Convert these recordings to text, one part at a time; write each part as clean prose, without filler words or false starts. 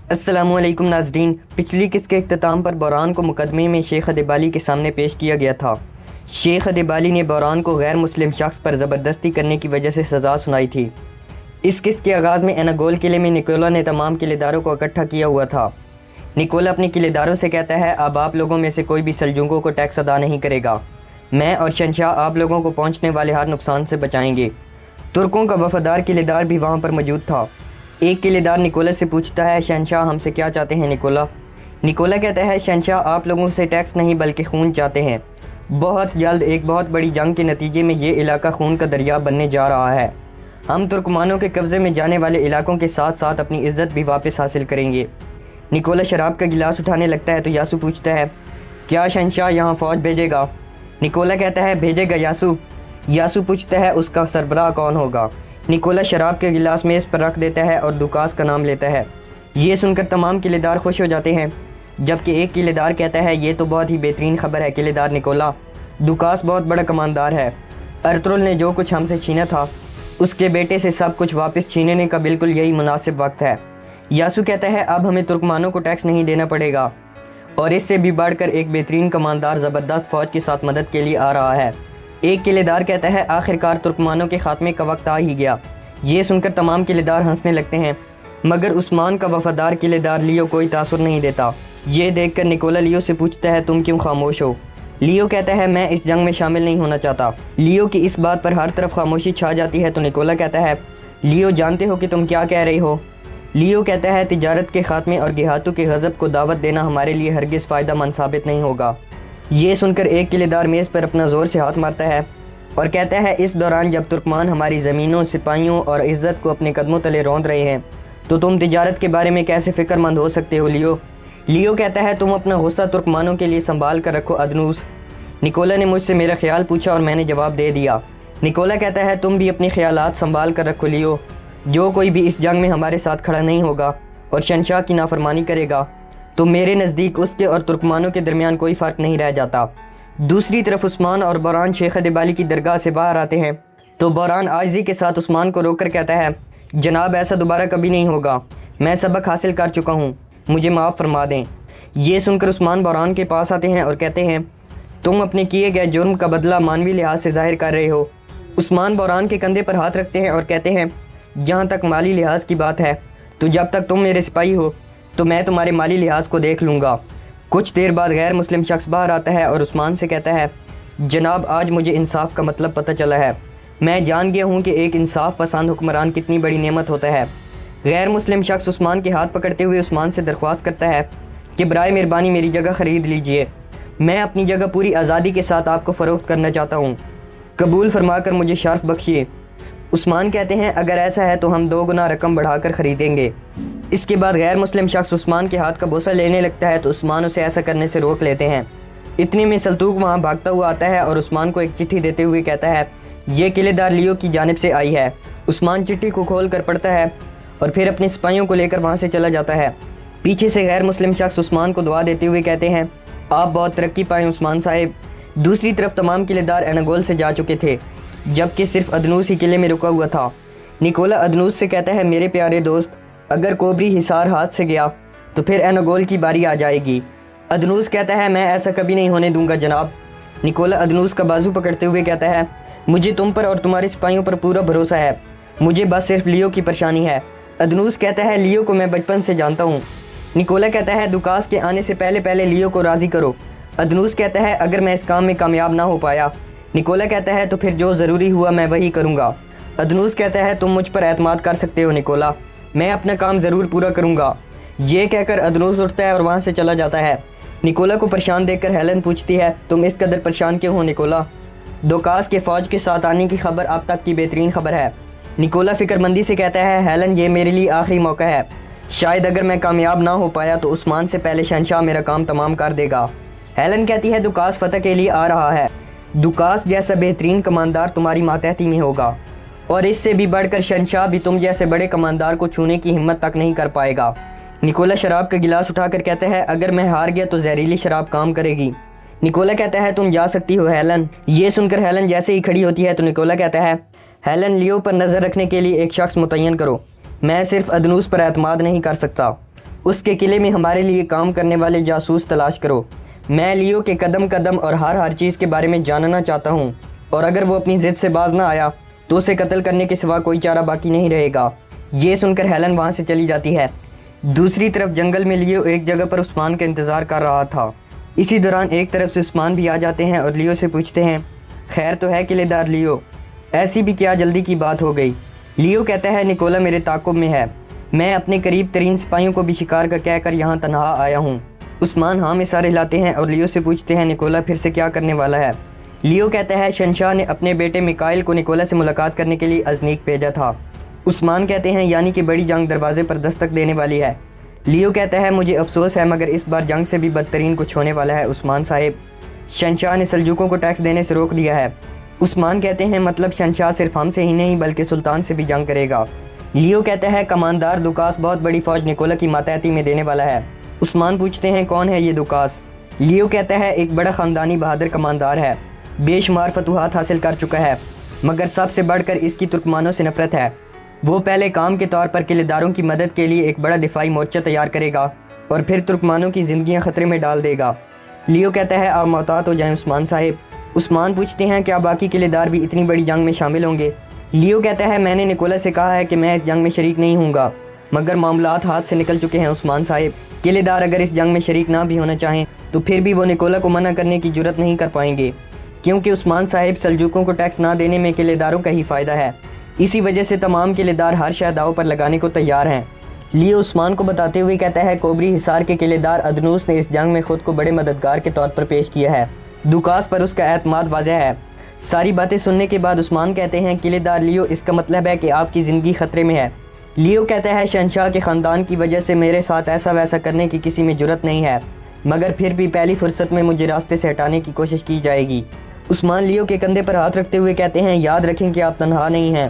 السلام علیکم ناظرین، پچھلی قسط کے اختتام پر بحران کو مقدمے میں شیخ ادیب کے سامنے پیش کیا گیا تھا۔ شیخ ادیب نے بحران کو غیر مسلم شخص پر زبردستی کرنے کی وجہ سے سزا سنائی تھی۔ اس قسط کے آغاز میں ایناگول قلعے میں نکولا نے تمام قلعے داروں کو اکٹھا کیا ہوا تھا۔ نکولا اپنے قلعے داروں سے کہتا ہے، اب آپ لوگوں میں سے کوئی بھی سلجوقوں کو ٹیکس ادا نہیں کرے گا۔ میں اور شہنشاہ آپ لوگوں کو پہنچنے والے ہر نقصان سے بچائیں گے۔ ترکوں کا وفادار قلعے دار بھی وہاں پر موجود تھا۔ ایک قلعے دار نکولا سے پوچھتا ہے، شہنشاہ ہم سے کیا چاہتے ہیں نکولا؟ نکولا کہتا ہے، شہنشاہ آپ لوگوں سے ٹیکس نہیں بلکہ خون چاہتے ہیں۔ بہت جلد ایک بہت بڑی جنگ کے نتیجے میں یہ علاقہ خون کا دریا بننے جا رہا ہے۔ ہم ترکمانوں کے قبضے میں جانے والے علاقوں کے ساتھ ساتھ اپنی عزت بھی واپس حاصل کریں گے۔ نکولا شراب کا گلاس اٹھانے لگتا ہے تو یاسو پوچھتا ہے، کیا شہنشاہ یہاں فوج بھیجے گا؟ نکولا کہتا ہے، بھیجے گا یاسو۔ یاسو پوچھتا ہے، اس کا سربراہ کون ہوگا؟ نکولا شراب کے گلاس میز پر رکھ دیتا ہے اور دوکاس کا نام لیتا ہے۔ یہ سن کر تمام قلعے دار خوش ہو جاتے ہیں، جبکہ ایک قلعے دار کہتا ہے، یہ تو بہت ہی بہترین خبر ہے قلعے دار نکولا، دوکاس بہت بڑا کماندار ہے۔ ارطغرل نے جو کچھ ہم سے چھینا تھا اس کے بیٹے سے سب کچھ واپس چھیننے کا بالکل یہی مناسب وقت ہے۔ یاسو کہتا ہے، اب ہمیں ترکمانوں کو ٹیکس نہیں دینا پڑے گا، اور اس سے بھی بڑھ کر ایک بہترین کماندار زبردست فوج کے ساتھ مدد کے لیے آ رہا ہے۔ ایک قلعے دار کہتا ہے، آخرکار ترکمانوں کے خاتمے کا وقت آ ہی گیا۔ یہ سن کر تمام قلعے دار ہنسنے لگتے ہیں، مگر عثمان کا وفادار قلعے دار لیو کوئی تاثر نہیں دیتا۔ یہ دیکھ کر نکولا لیو سے پوچھتا ہے، تم کیوں خاموش ہو؟ لیو کہتا ہے، میں اس جنگ میں شامل نہیں ہونا چاہتا۔ لیو کی اس بات پر ہر طرف خاموشی چھا جاتی ہے تو نکولا کہتا ہے، لیو جانتے ہو کہ تم کیا کہہ رہی ہو؟ لیو کہتا ہے، تجارت کے خاتمے اور دیہاتوں کے غضب کو دعوت دینا ہمارے لیے ہرگز فائدہ مند ثابت نہیں ہوگا۔ یہ سن کر ایک قلعے دار میز پر اپنا زور سے ہاتھ مارتا ہے اور کہتا ہے، اس دوران جب ترکمان ہماری زمینوں، سپاہیوں اور عزت کو اپنے قدموں تلے روند رہے ہیں تو تم تجارت کے بارے میں کیسے فکر مند ہو سکتے ہو لیو؟ لیو کہتا ہے، تم اپنا غصہ ترکمانوں کے لیے سنبھال کر رکھو ادنوس۔ نکولا نے مجھ سے میرا خیال پوچھا اور میں نے جواب دے دیا۔ نکولا کہتا ہے، تم بھی اپنے خیالات سنبھال کر رکھو لیو۔ جو کوئی بھی اس جنگ میں ہمارے ساتھ کھڑا نہیں ہوگا اور شہنشاہ کی نافرمانی کرے گا تو میرے نزدیک اس کے اور ترکمانوں کے درمیان کوئی فرق نہیں رہ جاتا۔ دوسری طرف عثمان اور بحران شیخ ادیب کی درگاہ سے باہر آتے ہیں تو بحران عاجزی کے ساتھ عثمان کو روک کر کہتا ہے، جناب ایسا دوبارہ کبھی نہیں ہوگا، میں سبق حاصل کر چکا ہوں، مجھے معاف فرما دیں۔ یہ سن کر عثمان بحران کے پاس آتے ہیں اور کہتے ہیں، تم اپنے کیے گئے جرم کا بدلہ مانوی لحاظ سے ظاہر کر رہے ہو۔ عثمان بحران کے کندھے پر ہاتھ رکھتے ہیں اور کہتے ہیں، جہاں تک مالی لحاظ کی بات ہے تو جب تک تم میرے سپاہی ہو تو میں تمہارے مالی لحاظ کو دیکھ لوں گا۔ کچھ دیر بعد غیر مسلم شخص باہر آتا ہے اور عثمان سے کہتا ہے، جناب آج مجھے انصاف کا مطلب پتہ چلا ہے، میں جان گیا ہوں کہ ایک انصاف پسند حکمران کتنی بڑی نعمت ہوتا ہے۔ غیر مسلم شخص عثمان کے ہاتھ پکڑتے ہوئے عثمان سے درخواست کرتا ہے کہ برائے مہربانی میری جگہ خرید لیجئے، میں اپنی جگہ پوری آزادی کے ساتھ آپ کو فروخت کرنا چاہتا ہوں، قبول فرما کر مجھے شرف بخشیے۔ عثمان کہتے ہیں، اگر ایسا ہے تو ہم 2 گنا رقم بڑھا کر خریدیں گے۔ اس کے بعد غیر مسلم شخص عثمان کے ہاتھ کا بوسہ لینے لگتا ہے تو عثمان اسے ایسا کرنے سے روک لیتے ہیں۔ اتنے میں سلطوق وہاں بھاگتا ہوا آتا ہے اور عثمان کو ایک چٹھی دیتے ہوئے کہتا ہے، یہ قلعے دار لیو کی جانب سے آئی ہے۔ عثمان چٹھی کو کھول کر پڑھتا ہے اور پھر اپنے سپاہیوں کو لے کر وہاں سے چلا جاتا ہے۔ پیچھے سے غیر مسلم شخص عثمان کو دعا دیتے ہوئے کہتے ہیں، آپ بہت ترقی پائیں عثمان صاحب۔ دوسری طرف تمام قلعے دار ایناگول سے جا چکے تھے، جبکہ صرف ادنوس ہی قلعے میں رکا ہوا تھا۔ نکولا ادنوس سے کہتا ہے، میرے پیارے دوست، اگر کوبری حصار ہاتھ سے گیا تو پھر ایناگول کی باری آ جائے گی۔ ادنوس کہتا ہے، میں ایسا کبھی نہیں ہونے دوں گا جناب۔ نکولا ادنوس کا بازو پکڑتے ہوئے کہتا ہے، مجھے تم پر اور تمہارے سپاہیوں پر پورا بھروسہ ہے، مجھے بس صرف لیو کی پریشانی ہے۔ ادنوس کہتا ہے، لیو کو میں بچپن سے جانتا ہوں۔ نکولا کہتا ہے، دوکاس کے آنے سے پہلے لیو کو راضی کرو۔ ادنوس کہتا ہے، اگر میں اس کام میں کامیاب نہ ہو پایا؟ نکولا کہتا ہے، تو پھر جو ضروری ہوا میں وہی کروں گا۔ ادنوس کہتا ہے، تم مجھ پر اعتماد کر سکتے ہو نکولا، میں اپنا کام ضرور پورا کروں گا۔ یہ کہہ کر ادنوس اٹھتا ہے اور وہاں سے چلا جاتا ہے۔ نکولا کو پریشان دیکھ کر ہیلن پوچھتی ہے، تم اس قدر پریشان کیوں ہو نکولا؟ دوکاس کے فوج کے ساتھ آنے کی خبر اب تک کی بہترین خبر ہے۔ نکولا فکر مندی سے کہتا ہے، ہیلن یہ میرے لیے آخری موقع ہے، شاید اگر میں کامیاب نہ ہو پایا تو عثمان سے پہلے شہنشاہ میرا کام تمام کر دے گا۔ ہیلن کہتی ہے، دوکاس فتح کے لیے آ رہا ہے، دوکاس جیسا بہترین کماندار تمہاری ماتحتی میں ہوگا، اور اس سے بھی بڑھ کر شہنشاہ بھی تم جیسے بڑے کماندار کو چھونے کی ہمت تک نہیں کر پائے گا۔ نکولا شراب کا گلاس اٹھا کر کہتا ہے، اگر میں ہار گیا تو زہریلی شراب کام کرے گی۔ نکولا کہتا ہے، تم جا سکتی ہو ہیلن۔ یہ سن کر ہیلن جیسے ہی کھڑی ہوتی ہے تو نکولا کہتا ہے، ہیلن لیو پر نظر رکھنے کے لیے ایک شخص متعین کرو، میں صرف ادنوس پر اعتماد نہیں کر سکتا۔ اس کے قلعے میں ہمارے لیے کام کرنے والے جاسوس تلاش کرو۔ میں لیو کے قدم قدم اور ہر چیز کے بارے میں جاننا چاہتا ہوں، اور اگر وہ اپنی ضد سے باز نہ آیا تو اسے قتل کرنے کے سوا کوئی چارہ باقی نہیں رہے گا۔ یہ سن کر ہیلن وہاں سے چلی جاتی ہے۔ دوسری طرف جنگل میں لیو ایک جگہ پر عثمان کا انتظار کر رہا تھا۔ اسی دوران ایک طرف سے عثمان بھی آ جاتے ہیں اور لیو سے پوچھتے ہیں، خیر تو ہے قلعے دار لیو؟ ایسی بھی کیا جلدی کی بات ہو گئی؟ لیو کہتا ہے، نکولا میرے تعاقب میں ہے، میں اپنے قریب ترین سپاہیوں کو بھی شکار کا کہہ کر یہاں تنہا آیا ہوں۔ عثمان ہاں میں سارے لاتے ہیں اور لیو سے پوچھتے ہیں، نکولا پھر سے کیا کرنے والا ہے؟ لیو کہتا ہے، شہنشاہ نے اپنے بیٹے میکائل کو نکولا سے ملاقات کرنے کے لیے ازنیک بھیجا تھا۔ عثمان کہتے ہیں، یعنی کہ بڑی جنگ دروازے پر دستک دینے والی ہے۔ لیو کہتا ہے، مجھے افسوس ہے مگر اس بار جنگ سے بھی بدترین کچھ ہونے والا ہے عثمان صاحب، شہنشاہ نے سلجوکوں کو ٹیکس دینے سے روک دیا ہے۔ عثمان کہتے ہیں، مطلب شہنشاہ صرف ہم سے ہی نہیں بلکہ سلطان سے بھی جنگ کرے گا۔ لیو کہتا ہے، کماندار دوکاس بہت بڑی فوج نکولا کی ماتحتی میں دینے والا ہے۔ عثمان پوچھتے ہیں، کون ہے یہ دوکاس؟ لیو کہتا ہے، ایک بڑا خاندانی بہادر کماندار ہے، بے شمار فتوحات حاصل کر چکا ہے، مگر سب سے بڑھ کر اس کی ترکمانوں سے نفرت ہے۔ وہ پہلے کام کے طور پر قلعے داروں کی مدد کے لیے ایک بڑا دفاعی مورچہ تیار کرے گا اور پھر ترکمانوں کی زندگیاں خطرے میں ڈال دے گا۔ لیو کہتا ہے، آپ محتاط ہو جائیں عثمان صاحب۔ عثمان پوچھتے ہیں، کیا باقی قلعے دار بھی اتنی بڑی جنگ میں شامل ہوں گے؟ لیو کہتا ہے، میں نے نکولا سے کہا ہے کہ میں اس جنگ میں شریک نہیں ہوں گا، مگر معاملات ہاتھ سے نکل چکے ہیں عثمان صاحب۔ قلعے دار اگر اس جنگ میں شریک نہ بھی ہونا چاہیں تو پھر بھی وہ نکولا کو منع کرنے کی جرت نہیں کر پائیں گے، کیونکہ عثمان صاحب سلجوکوں کو ٹیکس نہ دینے میں قلعے داروں کا ہی فائدہ ہے۔ اسی وجہ سے تمام قلعے دار ہر شے داؤ پر لگانے کو تیار ہیں۔ لیو عثمان کو بتاتے ہوئے کہتا ہے، کوبری حصار کے قلعے دار ادنوس نے اس جنگ میں خود کو بڑے مددگار کے طور پر پیش کیا ہے، دوکاس پر اس کا اعتماد واضح ہے۔ ساری باتیں سننے کے بعد عثمان کہتے ہیں، قلعے دار لیو، اس کا مطلب ہے کہ آپ کی زندگی خطرے میں ہے۔ لیو کہتا ہے، شہنشاہ کے خاندان کی وجہ سے میرے ساتھ ایسا ویسا کرنے کی کسی میں جرت نہیں ہے، مگر پھر بھی پہلی فرصت میں مجھے راستے سے ہٹانے کی کوشش کی جائے گی۔ عثمان لیو کے کندھے پر ہاتھ رکھتے ہوئے کہتے ہیں، یاد رکھیں کہ آپ تنہا نہیں ہیں،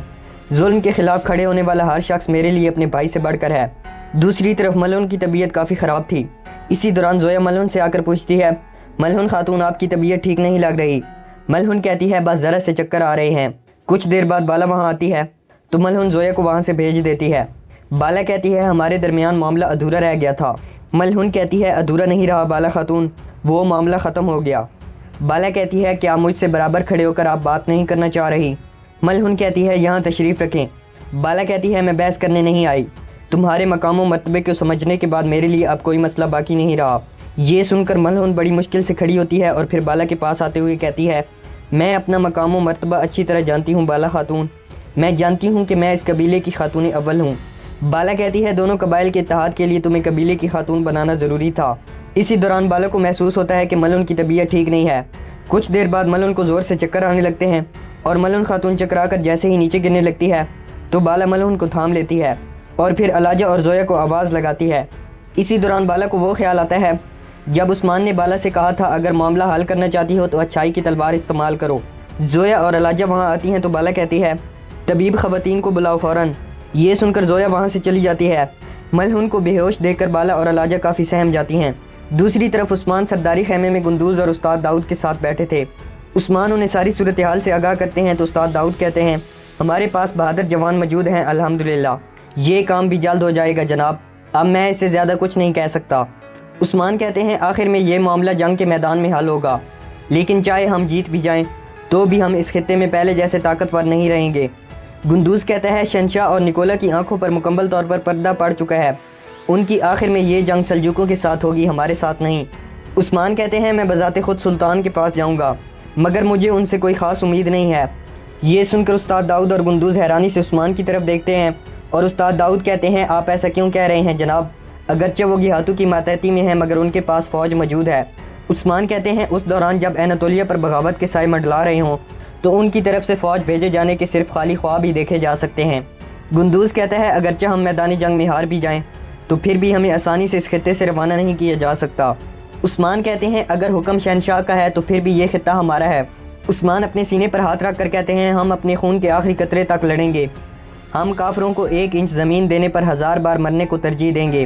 ظلم کے خلاف کھڑے ہونے والا ہر شخص میرے لیے اپنے بھائی سے بڑھ کر ہے۔ دوسری طرف ملہون کی طبیعت کافی خراب تھی۔ اسی دوران زویا ملہون سے آ کر پوچھتی ہے، ملہون خاتون، آپ کی طبیعت ٹھیک نہیں لگ رہی۔ ملہون کہتی ہے، بس ذرا سے چکر آ رہے ہیں۔ کچھ دیر بعد بالا وہاں آتی ہے تو ملہون زویا کو وہاں سے بھیج دیتی ہے۔ بالا کہتی ہے، ہمارے درمیان معاملہ ادھورا رہ گیا تھا۔ ملہون کہتی ہے، ادھورا نہیں رہا بالا خاتون، وہ معاملہ ختم ہو گیا۔ بالا کہتی ہے، کیا مجھ سے برابر کھڑے ہو کر آپ بات نہیں کرنا چاہ رہی؟ ملہون کہتی ہے، یہاں تشریف رکھیں۔ بالا کہتی ہے، میں بحث کرنے نہیں آئی، تمہارے مقام و مرتبے کو سمجھنے کے بعد میرے لیے اب کوئی مسئلہ باقی نہیں رہا۔ یہ سن کر ملہون بڑی مشکل سے کھڑی ہوتی ہے اور پھر بالا کے پاس آتے ہوئے کہتی ہے، میں اپنا مقام و مرتبہ اچھی طرح جانتی ہوں بالا خاتون، میں جانتی ہوں کہ میں اس قبیلے کی خاتون اول ہوں۔ بالا کہتی ہے، دونوں قبائل کے اتحاد کے لیے تمہیں قبیلے کی خاتون بنانا ضروری تھا۔ اسی دوران بالا کو محسوس ہوتا ہے کہ ملہون کی طبیعت ٹھیک نہیں ہے۔ کچھ دیر بعد ملہون کو زور سے چکر آنے لگتے ہیں اور ملہون خاتون چکرا کر جیسے ہی نیچے گرنے لگتی ہے تو بالا ملہون کو تھام لیتی ہے اور پھر علاجہ اور زویا کو آواز لگاتی ہے۔ اسی دوران بالا کو وہ خیال آتا ہے جب عثمان نے بالا سے کہا تھا، اگر معاملہ حل کرنا چاہتی ہو تو اچھائی کی تلوار استعمال کرو۔ زویا اور علاجہ وہاں آتی ہیں تو بالا کہتی ہے، طبیب خواتین کو بلاؤ فوراً۔ یہ سن کر زویا وہاں سے چلی جاتی ہے۔ ملہون کو بے ہوش دیکھ کر بالا اور علاجہ کافی سہم جاتی ہیں۔ دوسری طرف عثمان سرداری خیمے میں گندوز اور استاد داؤد کے ساتھ بیٹھے تھے۔ عثمان انہیں ساری صورتحال سے آگاہ کرتے ہیں تو استاد داؤد کہتے ہیں، ہمارے پاس بہادر جوان موجود ہیں الحمدللہ، یہ کام بھی جلد ہو جائے گا جناب، اب میں اس سے زیادہ کچھ نہیں کہہ سکتا۔ عثمان کہتے ہیں، آخر میں یہ معاملہ جنگ کے میدان میں حل ہوگا، لیکن چاہے ہم جیت بھی جائیں تو بھی ہم اس خطے میں پہلے جیسے طاقتور نہیں رہیں گے۔ گندوز کہتا ہے، شہنشاہ اور نکولا کی آنکھوں پر مکمل طور پر پردہ پڑ چکا ہے، ان کی آخر میں یہ جنگ سلجوکوں کے ساتھ ہوگی، ہمارے ساتھ نہیں۔ عثمان کہتے ہیں، میں بذات خود سلطان کے پاس جاؤں گا، مگر مجھے ان سے کوئی خاص امید نہیں ہے۔ یہ سن کر استاد داؤد اور گندوز حیرانی سے عثمان کی طرف دیکھتے ہیں اور استاد داؤد کہتے ہیں، آپ ایسا کیوں کہہ رہے ہیں جناب؟ اگرچہ وہ گیہاتو کی ماتحتی میں ہیں مگر ان کے پاس فوج موجود ہے۔ عثمان کہتے ہیں، اس دوران جب اناتولیہ پر بغاوت کے سائے منڈلا رہے ہوں تو ان کی طرف سے فوج بھیجے جانے کے صرف خالی خواب ہی دیکھے جا سکتے ہیں۔ گندوز کہتا ہے، اگرچہ ہم میدانی جنگ میں ہار بھی جائیں تو پھر بھی ہمیں آسانی سے اس خطے سے روانہ نہیں کیا جا سکتا۔ عثمان کہتے ہیں، اگر حکم شہنشاہ کا ہے تو پھر بھی یہ خطہ ہمارا ہے۔ عثمان اپنے سینے پر ہاتھ رکھ کر کہتے ہیں، ہم اپنے خون کے آخری قطرے تک لڑیں گے، ہم کافروں کو 1 انچ زمین دینے پر 1000 بار مرنے کو ترجیح دیں گے۔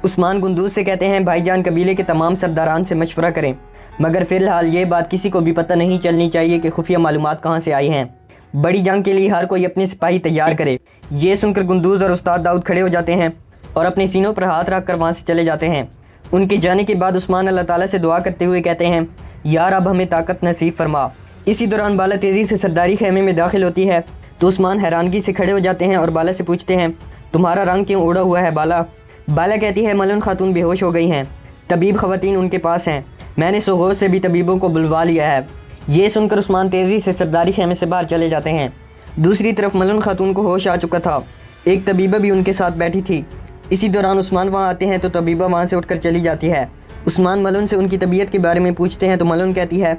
عثمان گندوز سے کہتے ہیں، بھائی جان قبیلے کے تمام سرداران سے مشورہ کریں، مگر فی الحال یہ بات کسی کو بھی پتہ نہیں چلنی چاہیے کہ خفیہ معلومات کہاں سے آئی ہیں۔ بڑی جنگ کے لیے ہر کوئی اپنے سپاہی تیار کرے۔ یہ سن کر گندوز اور استاد داؤد کھڑے ہو جاتے ہیں اور اپنے سینوں پر ہاتھ رکھ کر وہاں سے چلے جاتے ہیں۔ ان کے جانے کے بعد عثمان اللہ تعالیٰ سے دعا کرتے ہوئے کہتے ہیں، یا رب ہمیں طاقت نصیب فرما۔ اسی دوران بالا تیزی سے سرداری خیمے میں داخل ہوتی ہے تو عثمان حیرانگی سے کھڑے ہو جاتے ہیں اور بالا سے پوچھتے ہیں، تمہارا رنگ کیوں اڑا ہوا ہے بالا؟ بالا کہتی ہے، ملون خاتون بے ہوش ہو گئی ہیں، طبیب خواتین ان کے پاس ہیں، میں نے سوغوز سے بھی طبیبوں کو بلوا لیا ہے۔ یہ سن کر عثمان تیزی سے سرداری خیمے سے باہر چلے جاتے ہیں۔ دوسری طرف ملون خاتون کو ہوش آ چکا تھا، ایک طبیبہ بھی ان کے ساتھ بیٹھی تھی۔ اسی دوران عثمان وہاں آتے ہیں تو طبیبہ وہاں سے اٹھ کر چلی جاتی ہے۔ عثمان ملون سے ان کی طبیعت کے بارے میں پوچھتے ہیں تو ملون کہتی ہے،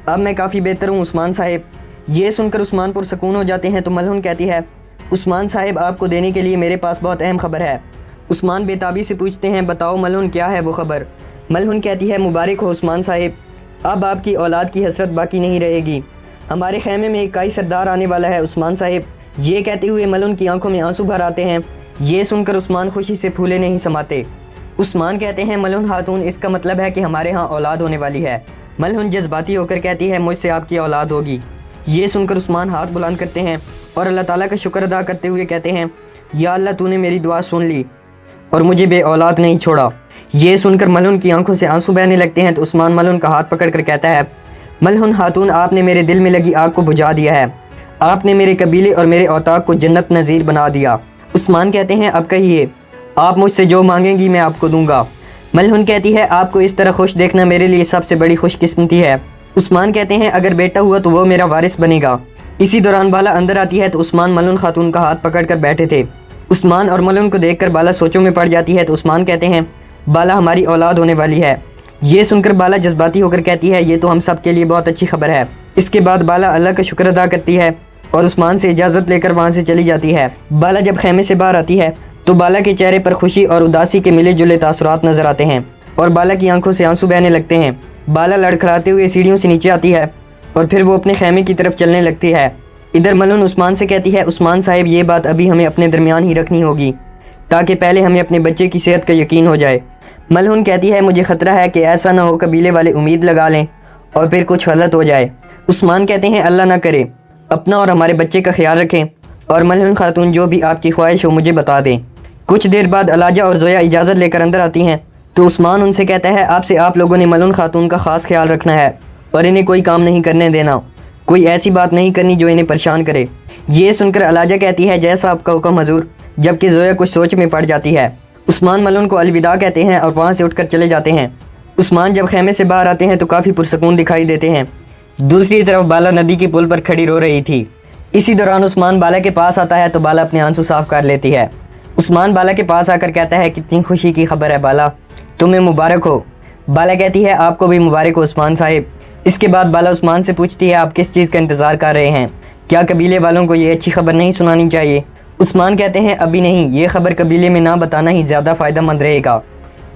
اب میں کافی بہتر ہوں عثمان صاحب۔ یہ سن کر عثمان پرسکون ہو جاتے ہیں تو ملون کہتی ہے، عثمان صاحب آپ کو دینے کے لیے میرے پاس بہت اہم خبر ہے۔ عثمان بے تابی سے پوچھتے ہیں، بتاؤ ملون کیا ہے وہ خبر؟ ملون کہتی ہے، مبارک ہو عثمان صاحب، اب آپ کی اولاد کی حسرت باقی نہیں رہے گی، ہمارے خیمے میں ایک کائی سردار آنے والا ہے عثمان صاحب۔ یہ کہتے ہوئے ملون کی آنکھوں میں آنسو بھر آتے ہیں۔ یہ سن کر عثمان خوشی سے پھولے نہیں سماتے۔ عثمان کہتے ہیں، ملون خاتون اس کا مطلب ہے کہ ہمارے ہاں اولاد ہونے والی ہے۔ ملون جذباتی ہو کر کہتی ہے، مجھ سے آپ کی اولاد ہوگی۔ یہ سن کر عثمان ہاتھ بلند کرتے ہیں اور اللہ تعالیٰ کا شکر ادا کرتے ہوئے کہتے ہیں، یا اللہ تو نے میری دعا سن لی اور مجھے بے اولاد نہیں چھوڑا۔ یہ سن کر ملون کی آنکھوں سے آنسو بہنے لگتے ہیں تو عثمان ملون کا ہاتھ پکڑ کر کہتا ہے، ملون خاتون آپ نے میرے دل میں لگی آگ کو بجھا دیا ہے، آپ نے میرے قبیلے اور میرے اوتاق کو جنت نظیر بنا دیا۔ عثمان کہتے ہیں، اب کہیے آپ مجھ سے جو مانگیں گی میں آپ کو دوں گا۔ ملون کہتی ہے، آپ کو اس طرح خوش دیکھنا میرے لیے سب سے بڑی خوش قسمتی ہے۔ عثمان کہتے ہیں، اگر بیٹا ہوا تو وہ میرا وارث بنے گا۔ اسی دوران بالا اندر آتی ہے تو عثمان ملون خاتون کا ہاتھ پکڑ کر بیٹھے تھے۔ عثمان اور ملون کو دیکھ کر بالا سوچوں میں پڑ جاتی ہے تو عثمان کہتے ہیں، بالا ہماری اولاد ہونے والی ہے۔ یہ سن کر بالا جذباتی ہو کر کہتی ہے، یہ تو ہم سب کے لیے بہت اچھی خبر ہے۔ اس کے بعد بالا اللہ کا شکر ادا کرتی ہے اور عثمان سے اجازت لے کر وہاں سے چلی جاتی ہے۔ بالا جب خیمے سے باہر آتی ہے تو بالا کے چہرے پر خوشی اور اداسی کے ملے جلے تاثرات نظر آتے ہیں اور بالا کی آنکھوں سے آنسو بہنے لگتے ہیں۔ بالا لڑکھڑاتے ہوئے سیڑھیوں سے نیچے آتی ہے اور پھر وہ اپنے خیمے کی طرف چلنے لگتی ہے۔ ادھر ملون عثمان سے کہتی ہے، عثمان صاحب یہ بات ابھی ہمیں اپنے درمیان ہی رکھنی ہوگی تاکہ پہلے ہمیں اپنے بچے کی صحت کا یقین ہو جائے۔ ملون کہتی ہے، مجھے خطرہ ہے کہ ایسا نہ ہو قبیلے والے امید لگا لیں اور پھر کچھ غلط ہو جائے۔ عثمان کہتے ہیں، اللہ نہ کرے، اپنا اور ہمارے بچے کا خیال رکھیں اور ملون خاتون جو بھی آپ کی خواہش ہو مجھے بتا دیں۔ کچھ دیر بعد علاجہ اور زویا اجازت لے کر اندر آتی ہیں تو عثمان ان سے کہتا ہے، آپ لوگوں نے ملون خاتون کا خاص خیال رکھنا ہے اور انہیں کوئی کام نہیں کرنے دینا، کوئی ایسی بات نہیں کرنی جو انہیں پریشان کرے۔ یہ سن کر علاجہ کہتی ہے، جیسا آپ کا حکم حضور، جبکہ زویا کچھ سوچ میں پڑ جاتی ہے۔ عثمان ملون کو الوداع کہتے ہیں اور وہاں سے اٹھ کر چلے جاتے ہیں۔ عثمان جب خیمے سے باہر آتے ہیں تو کافی پرسکون دکھائی دیتے ہیں۔ دوسری طرف بالا ندی کی پل پر کھڑی رو رہی تھی۔ اسی دوران عثمان بالا کے پاس آتا ہے تو بالا اپنے آنسو صاف کر لیتی ہے۔ عثمان بالا کے پاس آ کر کہتا ہے، کتنی خوشی کی خبر ہے بالا، تمہیں مبارک ہو۔ بالا کہتی ہے، آپ کو بھی مبارک ہو عثمان صاحب۔ اس کے بعد بالا عثمان سے پوچھتی ہے، آپ کس چیز کا انتظار کر رہے ہیں؟ کیا قبیلے والوں کو یہ اچھی خبر نہیں سنانی چاہیے؟ عثمان کہتے ہیں، ابھی نہیں، یہ خبر قبیلے میں نہ بتانا ہی زیادہ فائدہ مند رہے گا۔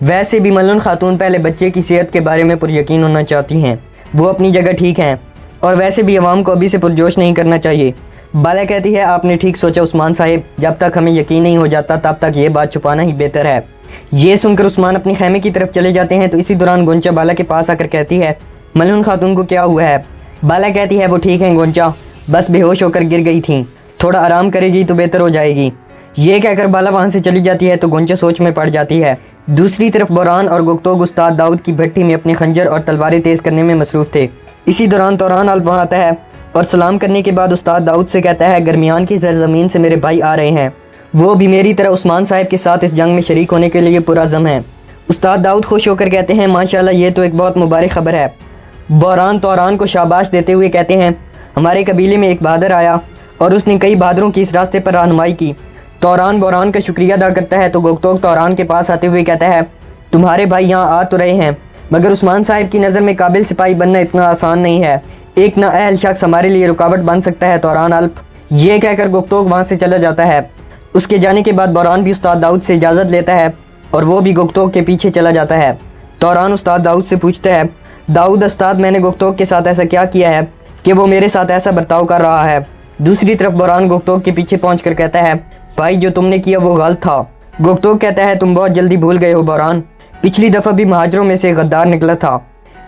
ویسے بھی ملون خاتون پہلے بچے کی صحت کے بارے میں پر یقین ہونا چاہتی ہیں، وہ اپنی جگہ ٹھیک ہیں، اور ویسے بھی عوام کو ابھی سے پرجوش نہیں کرنا چاہیے۔ بالا کہتی ہے، آپ نے ٹھیک سوچا عثمان صاحب، جب تک ہمیں یقین نہیں ہو جاتا تب تک یہ بات چھپانا ہی بہتر ہے۔ یہ سن کر عثمان اپنی خیمے کی طرف چلے جاتے ہیں تو اسی دوران گونچا بالا کے پاس آ کر کہتی ہے، ملون خاتون کو کیا ہوا ہے؟ بالا کہتی ہے، وہ ٹھیک ہیں گونچا، بس بے ہوش ہو کر گر گئی تھیں، تھوڑا آرام کرے گی تو بہتر ہو جائے گی۔ یہ کہہ کر بالا وہاں سے چلی جاتی ہے تو گونچا سوچ میں پڑ جاتی ہے۔ دوسری طرف بوران اور گفتوگ استاد داؤد کی بھٹی میں اپنے خنجر اور تلواریں تیز کرنے میں مصروف تھے۔ اسی دوران توران الف وہاں آتا ہے اور سلام کرنے کے بعد استاد داؤد سے کہتا ہے، گرمیان کی سرزمین سے میرے بھائی آ رہے ہیں، وہ بھی میری طرح عثمان صاحب کے ساتھ اس جنگ میں شریک ہونے کے لیے پرعزم ہیں۔ استاد داؤد خوش ہو کر کہتے ہیں، ماشاءاللہ یہ تو ایک بہت مبارک خبر ہے۔ بوران توران کو شاباش دیتے ہوئے کہتے ہیں، ہمارے قبیلے میں ایک بہادر آیا اور اس نے کئی بہادروں کی اس راستے پر رہنمائی کی۔ توران بوران کا شکریہ ادا کرتا ہے تو گفتوگ توران کے پاس آتے ہوئے کہتا ہے، تمہارے بھائی یہاں آ تو رہے ہیں مگر عثمان صاحب کی نظر میں قابل سپاہی بننا اتنا آسان نہیں ہے، ایک نااہل شخص ہمارے لیے رکاوٹ بن سکتا ہے توران الپ۔ یہ کہہ کر گفتوگ وہاں سے چلا جاتا ہے۔ اس کے جانے کے بعد بوران بھی استاد داؤد سے اجازت لیتا ہے اور وہ بھی گفتوگ کے پیچھے چلا جاتا ہے۔ توران استاد داؤد سے پوچھتا ہے، داؤد استاد، میں نے گفتوگ کے ساتھ ایسا کیا کیا ہے کہ وہ میرے ساتھ ایسا برتاؤ کر رہا ہے؟ دوسری طرف بوران گفتوگ کے پیچھے پہنچ کر کہتا ہے، بھائی جو تم نے کیا وہ غلط تھا۔ گفتوگ کہتا ہے، تم بہت جلدی بھول گئے ہو بوران، پچھلی دفعہ بھی مہاجروں میں سے غدار نکلا تھا،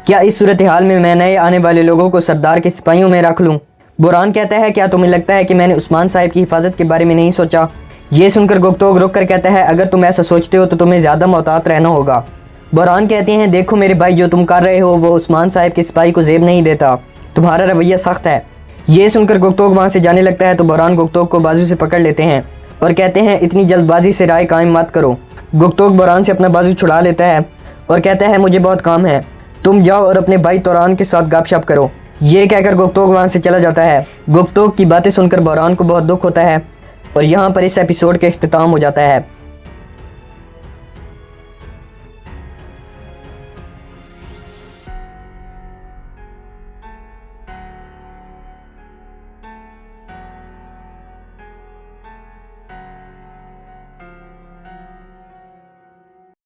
کیا اس صورتحال میں نئے آنے والے لوگوں کو سردار کے سپاہیوں میں رکھ لوں؟ بوران کہتا ہے، کیا تمہیں لگتا ہے کہ میں نے عثمان صاحب کی حفاظت کے بارے میں نہیں سوچا؟ یہ سن کر گفتوگ رک کر کہتا ہے اگر تم ایسا سوچتے ہو تو تمہیں زیادہ محتاط رہنا ہوگا۔ بحران کہتے ہیں دیکھو میرے بھائی جو تم کر رہے ہو وہ عثمان صاحب کے سپاہی کو زیب نہیں دیتا، تمہارا رویہ سخت ہے۔ یہ سن کر گفتوگ وہاں سے جانے لگتا ہے تو بحران گفتوگ کو بازو سے پکڑ لیتے ہیں اور کہتے ہیں اتنی جلد بازی سے رائے قائم مت کرو۔ گفتوگ بحران سے اپنا بازو چھڑا لیتا ہے اور کہتا ہے مجھے بہت کام ہے، تم جاؤ اور اپنے بھائی توران کے ساتھ گپ شپ کرو۔ یہ کہہ کر گفتوگ وہاں سے چلا جاتا ہے۔ گفتوگ کی باتیں سن کر بحران کو بہت دکھ ہوتا ہے اور یہاں پر اس ایپیسوڈ کا اختتام ہو جاتا ہے۔